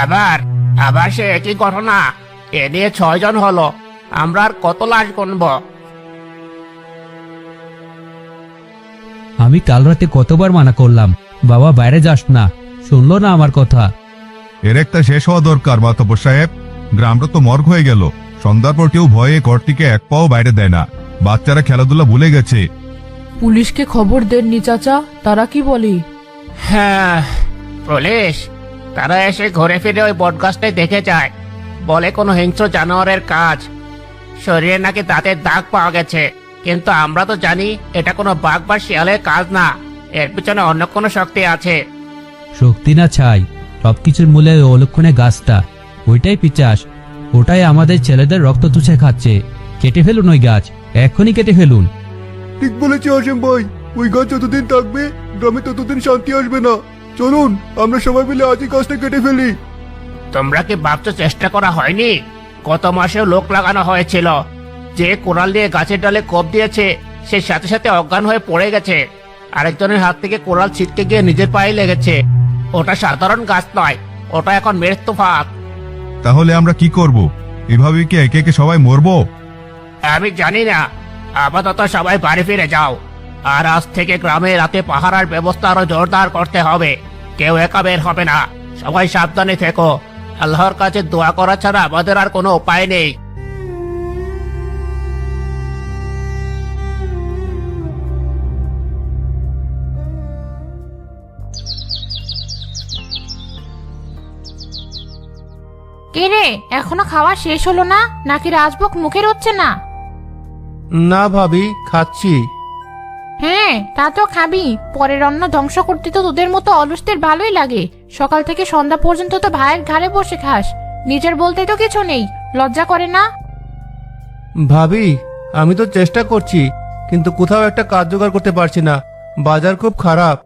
আবার আবার সে একই ঘটনা। এ নিয়ে 6 জন হলো। আমরা আর কত লাশ গুনবো? আমি কাল রাতে কতবার মানা করলাম, বাবা বাইরে যাস না, শুনলো না আমার কথা। এর একটা শেষ হওয়া দরকার মাতব্বর সাহেব। গ্রামটা তো মর্গ হয়ে গেল। সন্ধ্যার পর কেউ ভয়ে ঘর থেকে এক পাও বাইরে দেয় না। বাচ্চারা খেলাধুলা ভুলে গেছে। পুলিশকে খবর দেননি চাচা? তারা কি বলে? হ্যাঁ, পুলিশ তারা এসে ঘুরে ফিরে ওই বটগাছটাই দেখে যায়। বলে কোনো হিংস্র জানোয়ারের কাজ। শরীরে নাকি দাঁতের দাগ পাওয়া গেছে, কিন্তু আমরা তো জানি এটা কোনো বাঘ বা শিয়ালের কাজ না। এর পিছনে অন্য কোনো শক্তি আছে। শক্তি না ছাই, সবকিছুর মূলে ওই অলক্ষণে গাছটা, ওইটাই পিচাস। ওটাই আমাদের ছেলেদের রক্ত চুষে খাচ্ছে। কেটে ফেলুন ওই গাছ, এক্ষুনি কেটে ফেলুন। ঠিক বলেছি অসীম ভাই, ওই গাছ যতদিন থাকবে গ্রামে ততদিন শান্তি আসবে না। চলুন আমরা সবাই মিলে আজই গাছটা কেটে ফেলি। তোমরা কি ভাবছো চেষ্টা করা হয়নি? গত মাসেও লোক লাগানো হয়েছিল। যে কোরাল দিয়ে গাছের ডালে কোপ দিয়েছে সে সাথে সাথে অজ্ঞান হয়ে পড়ে গেছে। আরেকজনের হাত থেকে কোরাল ছিটকে গিয়ে নিজের পায়ে লেগেছে। ওটা সাধারণ গাছ নয়, ওটা এখন মৃত্যু ফাঁদ। তাহলে আমরা কি করব? এভাবে কি একে একে সবাই মরবো? আমি জানি না। আপাতত সবাই বাড়ি ফিরে যাও। আর আজ থেকে গ্রামে রাতে পাহারার ব্যবস্থা আরো জোরদার করতে হবে। কেউ একা বের হবে না। সবাই সাবধানে থেকো। আল্লাহর কাছে দোয়া করা ছাড়া আমাদের আর কোনো উপায় নেই। কে রে, এখনো খাওয়া শেষ হলো না নাকি রাজভোগ মুখের হচ্ছে না? না ভাবি, খাচ্ছি। হ্যাঁ, তা তো খাবি। পরের অন্ন ধ্বংস করতে তো তোদের মতো অলসদের ভালোই লাগে। সকাল থেকে সন্ধ্যা পর্যন্ত তো ভাইয়ের ঘাড়ে বসে খাস, নিজের বলতে তো কিছু নেই। লজ্জা করে না? ভাবি, আমি তো চেষ্টা করছি, কিন্তু কোথাও একটা কাজ জোগাড় করতে পারছি না। বাজার খুব খারাপ।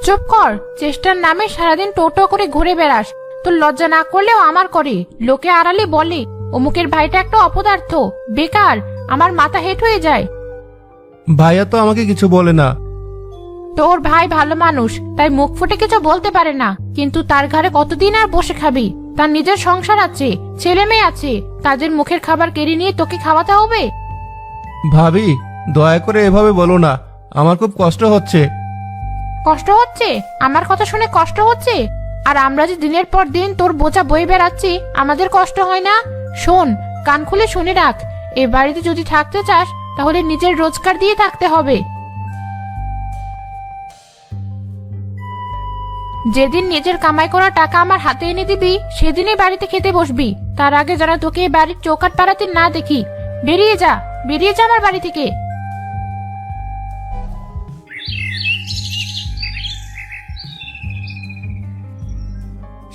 চুপ কর। চেষ্টার নামে সারাদিন টোটো করে ঘুরে বেড়াস। তোর লজ্জা না করলেও আমার করে। লোকে আড়ালে বলে অমুকের ভাইটা একটা অপদার্থ, বেকার। আমার মাথা হেট হয়ে যায়। ভাইয়া তো আমাকে কিছু বলে না। তোর ভাই ভালো মানুষ, তাই মুখ ফুটে কিছু বলতে পারে না। কিন্তু তার ঘরে কতদিন আর বসে খাবি? তার নিজের সংসার আছে, ছেলে মেয়ে আছে। তাদের মুখের খাবার কেড়ে নিয়ে তোকে খাওয়াতে হবে? ভাবি, দয়া করে এভাবে বলো না। আমার খুব কষ্ট হচ্ছে। কষ্ট হচ্ছে? আমার কথা শুনে কষ্ট হচ্ছে? আর আমরা যে দিনের পর দিন তোর বোঝা বয়ে বেড়াচ্ছি, আমাদের কষ্ট হয় না? শোন, কান খুলে শুনে রাখ। এ বাড়িতে যদি থাকতে চাস তাহলে নিজের রোজগার দিয়ে থাকতে হবে। যেদিন নিজের কামাই করা টাকা আমার হাতে এনে দিবি সেদিনই বাড়িতে খেতে বসবি। তার আগে যেন তোকে এই বাড়ির চৌকাঠ পাড়াতে না দেখি। বেরিয়ে যা, বেরিয়ে যা আমার বাড়ি থেকে।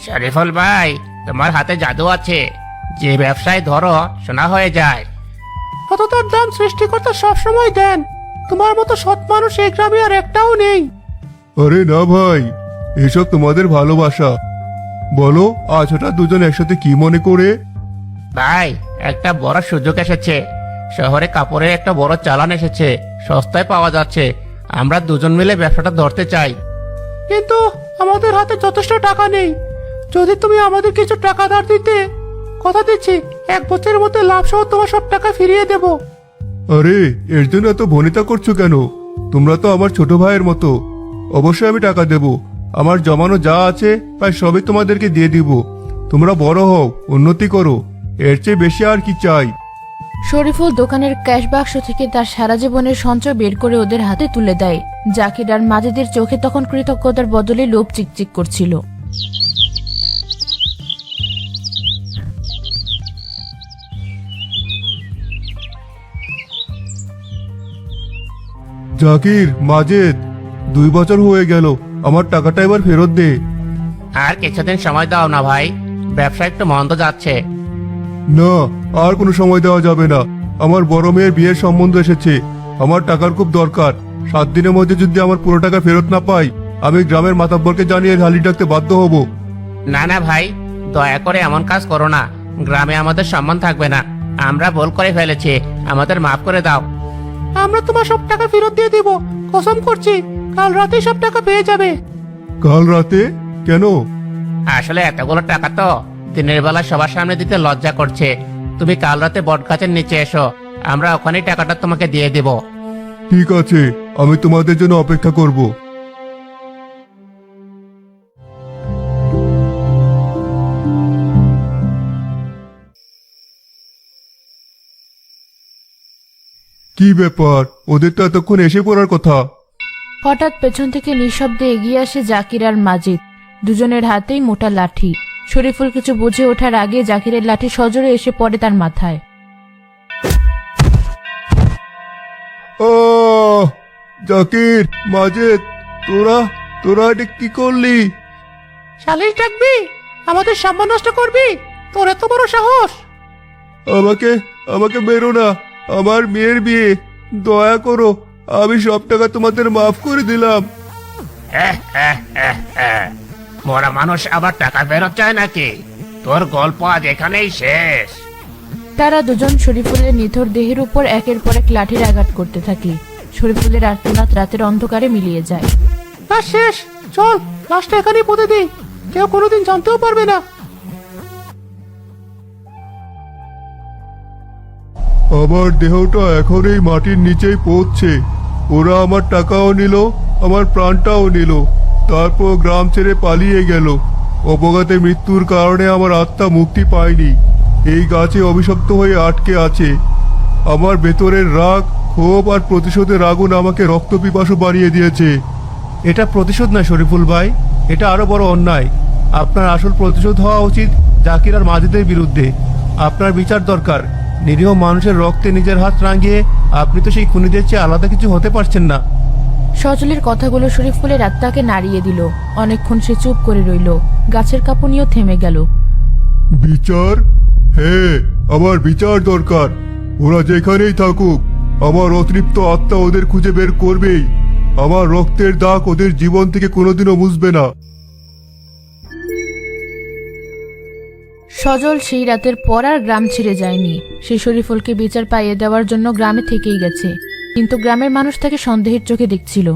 শরীফুল ভাই, তোমার হাতে জাদু আছে। যে ব্যবসায় ধরো সোনা হয়ে যায়। কতটার দাম সৃষ্টিকর্তা সবসময় দেন। তোমার মতো সৎ মানুষ এই গ্রামে আর একটাও নেই। আরে না ভাই, এসব তোমাদের ভালোবাসা। বলো, আজ হঠাৎ দুজন একসাথে কি মনে করে? ভাই, একটা বড় সুযোগ এসেছে। শহরে কাপড়ের একটা বড় চালান এসেছে, সস্তায় পাওয়া যাচ্ছে। আমরা দুজন মিলে ব্যবসাটা ধরতে চাই। কিন্তু আমাদের হাতে যথেষ্ট টাকা নেই। যদি তুমি আমাদের কিছু টাকা ধার দিতে, কথা দিচ্ছি 1 বছরের মধ্যে লাভ সহ তোমার সব টাকা ফিরিয়ে দেব। আরে, এর জন্য এত ভনিতা করছো কেন? তোমরা তো আমার ছোট ভাইয়ের মতো। অবশ্যই আমি টাকা দেব। আমার জমানো যা আছে প্রায় সবই তোমাদেরকে দিয়ে দিব। তোমরা বড় হও, উন্নতি করো। এর চেয়ে বেশি আর কি চাই? শরীফুল দোকানের ক্যাশ বাক্স থেকে তার সারা জীবনের সঞ্চয় বের করে ওদের হাতে তুলে দেয়। জাকির আর মাজেদের চোখে তখন কৃতজ্ঞতার বদলে লোভ চিকচিক করছিল। জাকির, মাজেদ, 2 বছর হয়ে গেল। আমার টাকাটা এবার ফেরত দে। আর কিছুদিন সময় দাও না ভাই, ব্যবসা একটু মন্দ যাচ্ছে। না, আর কোনো সময় দেওয়া যাবে না। আমার বড় মেয়ের বিয়ের সম্বন্ধ এসেছে। আমার টাকার খুব দরকার। 7 দিনের মধ্যে যদি আমার পুরো টাকা ফেরত না পাই, আমি গ্রামের মাতাব্বরকে জানিয়ে হালি ডাকতে বাধ্য হব। না না ভাই, দয়া করে এমন কাজ করো না। গ্রামে আমাদের সম্মান থাকবে না। আমরা ভুল করে ফেলেছি, আমাদের মাফ করে দাও। আমরা তোমার সব টাকা ফেরত দিয়ে দিব, কসম করছি। কাল রাতে সব টাকা পেয়ে যাবে। কাল রাতে? কেন? আসলে এতগুলো টাকা তো দিনের বেলা সবার সামনে দিতে লজ্জা করছে। তুমি কাল রাতে বট গাছের নিচে এসো, আমরা ওখানেই টাকাটা তোমাকে দিয়ে দেব। ঠিক আছে, আমি তোমাদের জন্য অপেক্ষা করব। কি ব্যাপার, ওদের তো এতক্ষণ এসে পড়ার কথা। হঠাৎ পেছন থেকে নিঃশব্দে এগিয়ে আসে জাকির আর মাজিদ। দুজনের হাতেই মোটা লাঠি। শরীফুল কিছু বুঝে ওঠার আগে জাকিরের লাঠি সজোরে এসে পড়ে তার মাথায়। ও জাকির, মাজেদ, তোরা তোরা এটা কি করলি? শালিশ ডাকবি? আমাদের সম্মান নষ্ট করবি? তোর এত বড় সাহস! আমাকে আমাকে মেরো না, আমার মেয়ের বিয়ে, দয়া করো, আমি সব টাকা তোমাদের মাফ করে দিলাম। মরা মানুষ আবার টাকা ফেরত চায় নাকি? তোর গল্প আজ এখানেই শেষ। তারা দুজন শরীফুলের নিথর দেহের উপর একের পর এক লাঠির আঘাত করতে থাকে। শরীফুলের আর্তনাদ রাতের অন্ধকারে মিলিয়ে যায়। না, শেষ। চল, লাশটা এখানেই পুঁতে দিই, কেউ কোনোদিন জানতেও পারবে না। আমার দেহটা এখন এই মাটির নিচেই পৌঁছছে। ওরা আমার টাকাও নিল, আমার প্রাণটাও নিল, তারপর গ্রাম ছেড়ে পালিয়ে গেল। অবগাতে মৃত্যুর কারণে আমার আত্মা মুক্তি পায়নি, এই গাছে অভিশপ্ত হয়ে আটকে আছে। আমার ভেতরের রাগ, ক্ষোভ আর প্রতিশোধের আগুন আমাকে রক্তপিপাসু বানিয়ে দিয়েছে। এটা প্রতিশোধ না শরীফুল ভাই, এটা আরো বড় অন্যায়। আপনার আসল প্রতিশোধ হওয়া উচিত জাকির আর মাজিদের বিরুদ্ধে। আপনার বিচার দরকার। নিরীহ মানুষের রক্তে নিজের হাত রাঙিয়ে আপনি তো সেই খুনিদের চেয়ে আলাদা কিছু হতে পারছেন না। সজলের কথাগুলো শরীফুলের আত্মাকে নাড়িয়ে দিল। অনেকক্ষণ সে চুপ করে রইল। গাছের কাঁপুনিও থেমে গেল। বিচার? হ্যাঁ, আমার বিচার দরকার। ওরা যেখানেই থাকুক, আমার অতৃপ্ত আত্মা ওদের খুঁজে বের করবেই। আমার রক্তের দাগ ওদের জীবন থেকে কোনোদিনও মুছবে না। সজল সেই রাতের পর আর গ্রাম ছেড়ে যায়নি। সে শরীফুলকে বিচার পাইয়ে দেওয়ার জন্য গ্রামে থেকেই গেছে, কিন্তু গ্রামের মানুষ তাকে সন্দেহের চোখে দেখছিল।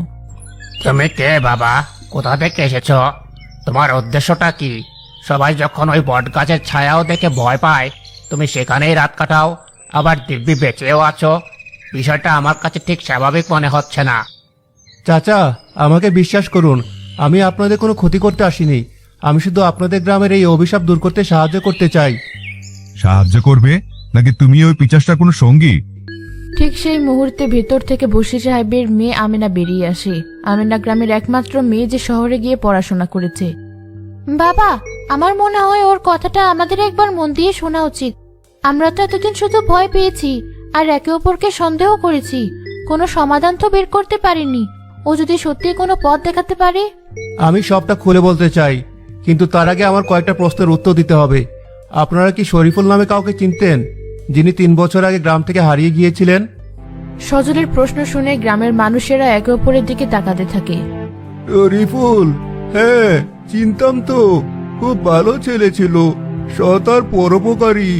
তুমি কে বাবা? কোথা থেকে এসেছো? তোমার উদ্দেশ্যটা কি? সবাই যখন ওই বট গাছের ছায়াও দেখে ভয় পায়, তুমি সেখানেই রাত কাটাও, আবার দিব্যি বেঁচেও আছো। বিষয়টা আমার কাছে ঠিক স্বাভাবিক মনে হচ্ছে না। চাচা, আমাকে বিশ্বাস করুন, আমি আপনাদের কোনো ক্ষতি করতে আসিনি। আমি শুধু আপনাদের গ্রামের এই অভিশাপ দূর করতে সাহায্য করতে চাই। সাহায্য করবে নাকি তুমি ওই পিচাসটার কোনো সঙ্গী? ঠিক সেই মুহূর্তে ভেতর থেকে বশির সাহেবের মেয়ে আমেনা বেরিয়ে আসে। আমেনা গ্রামের একমাত্র মেয়ে যে শহরে গিয়ে পড়াশোনা করেছে। বাবা, আমার মনে হয় ওর কথাটা আমাদের একবার মন দিয়ে শোনা উচিত। আমরা তো এতদিন শুধু ভয় পেয়েছি আর একে অপরকে সন্দেহ করেছি, কোনো সমাধান তো বের করতে পারিনি। ও যদি সত্যি কোনো পথ দেখাতে পারে। আমি সবটা খুলে বলতে চাই, কিন্তু তার আগে আমার কয়েকটা প্রশ্নের উত্তর দিতে হবে। আপনারা কি শরীফুল নামে কাউকে চিনতেন, যিনি 3 বছর আগে গ্রাম থেকে হারিয়ে গিয়েছিলেন? সজলের প্রশ্ন শুনে গ্রামের মানুষেরা একে অপরের দিকে তাকাতে থাকে। শরীফুল? হ্যাঁ, চিনতাম তো। খুব ভালো ছেলে ছিল, সৎ আর পরোপকারী।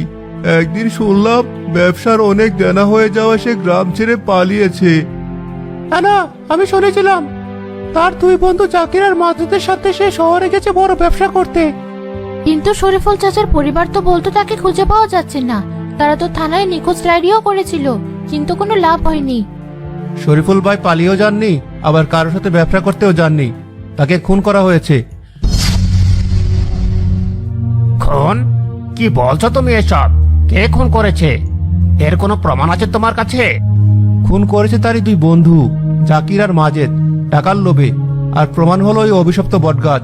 একদিন শুনলাম ব্যবসার অনেক দেনা হয়ে যাওয়া সে গ্রাম ছেড়ে পালিয়েছে। না, আমি শুনেছিলাম তার 2 বন্ধু জাকির আর মাজিদের সাথে সে শহরে গেছে বড় ব্যবসা করতে। কিন্তু শরীফুল চাচার পরিবার তো বলতো তাকে খুঁজে পাওয়া যাচ্ছে না। তারা তো থানায় নিখোঁজ ডায়েরিও করেছিল, কিন্তু কোনো লাভ হয়নি। শরীফুল ভাই পালিয়েও যাননি, আবার কারোর সাথে ব্যবসা করতেও যাননি। তাকে খুন করা হয়েছে। খুন? কি বলছো তুমি এসব? কে খুন করেছে? এর কোনো প্রমাণ আছে তোমার কাছে? খুন করেছে তারই 2 বন্ধু, জাকির আর মাজেদ, টাকার লোভে। আর প্রমাণ হলো ওই অভিশপ্ত বটগাছ।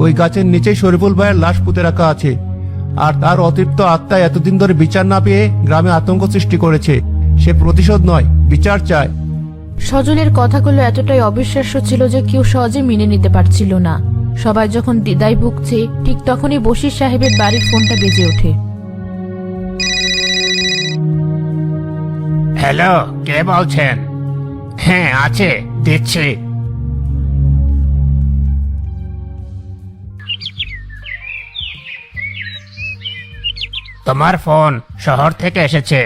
ওই গাছের নিচেই শরীফুল ভাইয়ের লাশ পুঁতে রাখা আছে। আর তার অতৃপ্ত আত্মা এতদিন ধরে বিচার না পেয়ে গ্রামে আতঙ্ক সৃষ্টি করেছে। সে প্রতিশোধ নয়, বিচার চায়। সজলের কথাগুলো এতটাই অবিশ্বাস্য ছিল যে কেউ সহজে মেনে নিতে পারছিল না। সবাই যখন দ্বিধায় ভুগছে, ঠিক তখনই বশির সাহেবের বাড়ির ফোনটা বেজে ওঠে। হ্যালো, কে বলছেন? হ্যাঁ আছে, দিচ্ছি। তোমার ফোন শহর থেকে এসেছে।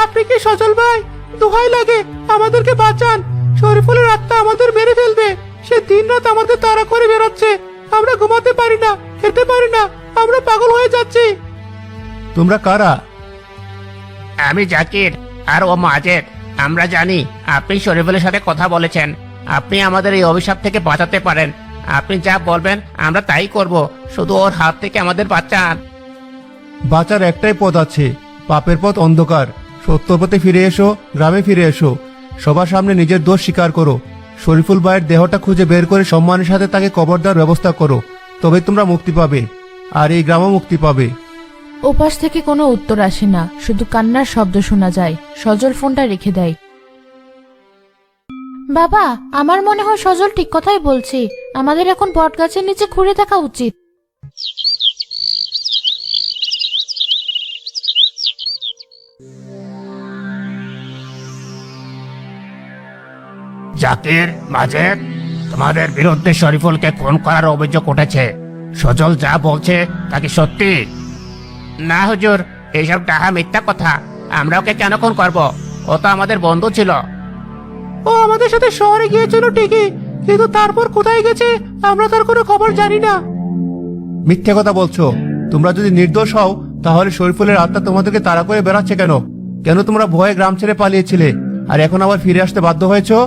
আপনি কি সজল ভাই? দোহাই লাগে, আমাদেরকে বাঁচান। শরীফুলের আত্মা আমাদের মেরে ফেলবে। সে দিনরাত আমাদের তাড়া করে বেরোচ্ছে। আমরা ঘুমাতে পারি না, খেতে পারি না, আমরা পাগল হয়ে যাচ্ছি। তোমরা কারা? আমি জাকির আর ও মাজেদ। আমরা জানি আপনি শরীফুলের সাথে কথা বলেছেন। আপনি আমাদের এই অভিশাপ থেকে বাঁচাতে পারেন। আপনি যা বলবেন আমরা তাই করব। শুধু ওর হাত থেকে আমাদের বাঁচান। বাঁচার একটাই পথ আছে, পাপের পথ অন্ধকার। সত্য পথে ফিরে এসো, গ্রামে ফিরে এসো। সবার সামনে নিজের দোষ স্বীকার করো। শরীফুল ভাইয়ের দেহটা খুঁজে বের করে সম্মানের সাথে তাকে কবর দেওয়ার ব্যবস্থা করো। তবে তোমরা মুক্তি পাবে, আর এই গ্রামও মুক্তি পাবে। ওপাশ থেকে কোনো উত্তর আসে না, শুধু কান্নার শব্দ শোনা যায়। সজল ফোনটা রেখে দেয়। বাবা, আমার মনে হয় সজল ঠিক কথাই বলছে। আমাদের এখন বটগাছের নিচে ঘুরে দেখা উচিত। জাকির, মাজেদ, তোমাদের বিরুদ্ধে শরীফুলকে খুন করার অভিযোগ উঠেছে। সজল যা বলছে তা কি সত্যি? না হুজুর, এইসব টাহা মিথ্যা কথা। আমরা ওকে কেন খুন করব? ও তো আমাদের বন্ধু ছিল। ও আমাদের সাথে শহরে গিয়েছিল ঠিকই, কিন্তু তারপর কোথায় গেছে আমরা তার কোনো খবর জানি না। মিথ্যে কথা বলছো। তোমরা যদি নির্দোষ হও তাহলে শরীফুলের আত্মা তোমাদেরকে তাড়া করে বেড়াচ্ছে কেন? কেন তোমরা ভয়ে গ্রাম ছেড়ে পালিয়েছিলে, আর এখন আবার ফিরে আসতে বাধ্য হয়েছো?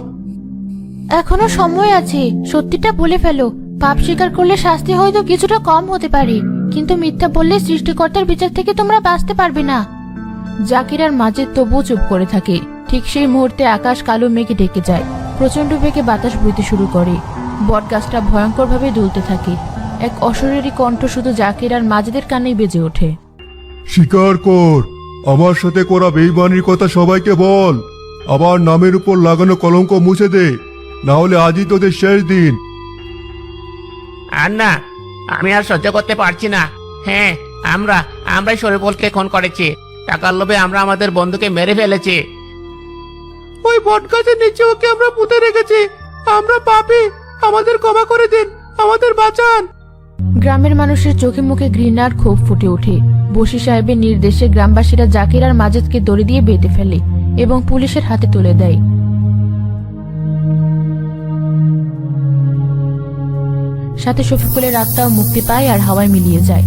এখনো সময় আছে, সত্যিটা বলে ফেলো। পাপ স্বীকার করলে শাস্তি হয়তো কিছুটা কম হতে পারে, কিন্তু মিথ্যা বললে সৃষ্টিকর্তার বিচার থেকে তোমরা বাঁচতে পারবে না। জাকির আর মাজেদ তবুও চুপ করে থাকে। ঠিক সেই মুহূর্তে আকাশ কালো মেঘে ঢেকে যায়। প্রচন্ড বেগে বাতাস বইতে শুরু করে। বটগাছটা ভয়ঙ্করভাবে দুলতে থাকে। এক অশরীরী কণ্ঠ শুধু জাকির আর মাজেদের কানেই বেজে ওঠে। স্বীকার কর, আমার সাথে করা বেইমানির কথা সবাইকে বল। আবার নামের উপর লাগানো কলঙ্ক মুছে দে, না হলে আজই তোদের শেষ দিন। আর না, আমি আর সহ্য করতে পারছি না। হ্যাঁ, আমরাই শরীফুলকে খুন করেছি। টাকার লোভে আমরা আমাদের বন্ধুকে মেরে ফেলেছি। ওই বটগাছের নিচে ওকে আমরা পুঁতে রেখেছি। আমরা পাপী, আমাদের ক্ষমা করে দিন, আমাদের বাঁচান। গ্রামের মানুষের চোখে মুখে ঘৃণার ক্ষোভ ফুটে ওঠে। বশি সাহেবের নির্দেশে গ্রামবাসীরা জাকির আর মাজেদকে দড়ি দিয়ে বেঁধে ফেলে এবং পুলিশের হাতে তুলে দেয়। সাথে শফিকুলের আত্মাও মুক্তি পায় আর হাওয়ায় মিলিয়ে যায়।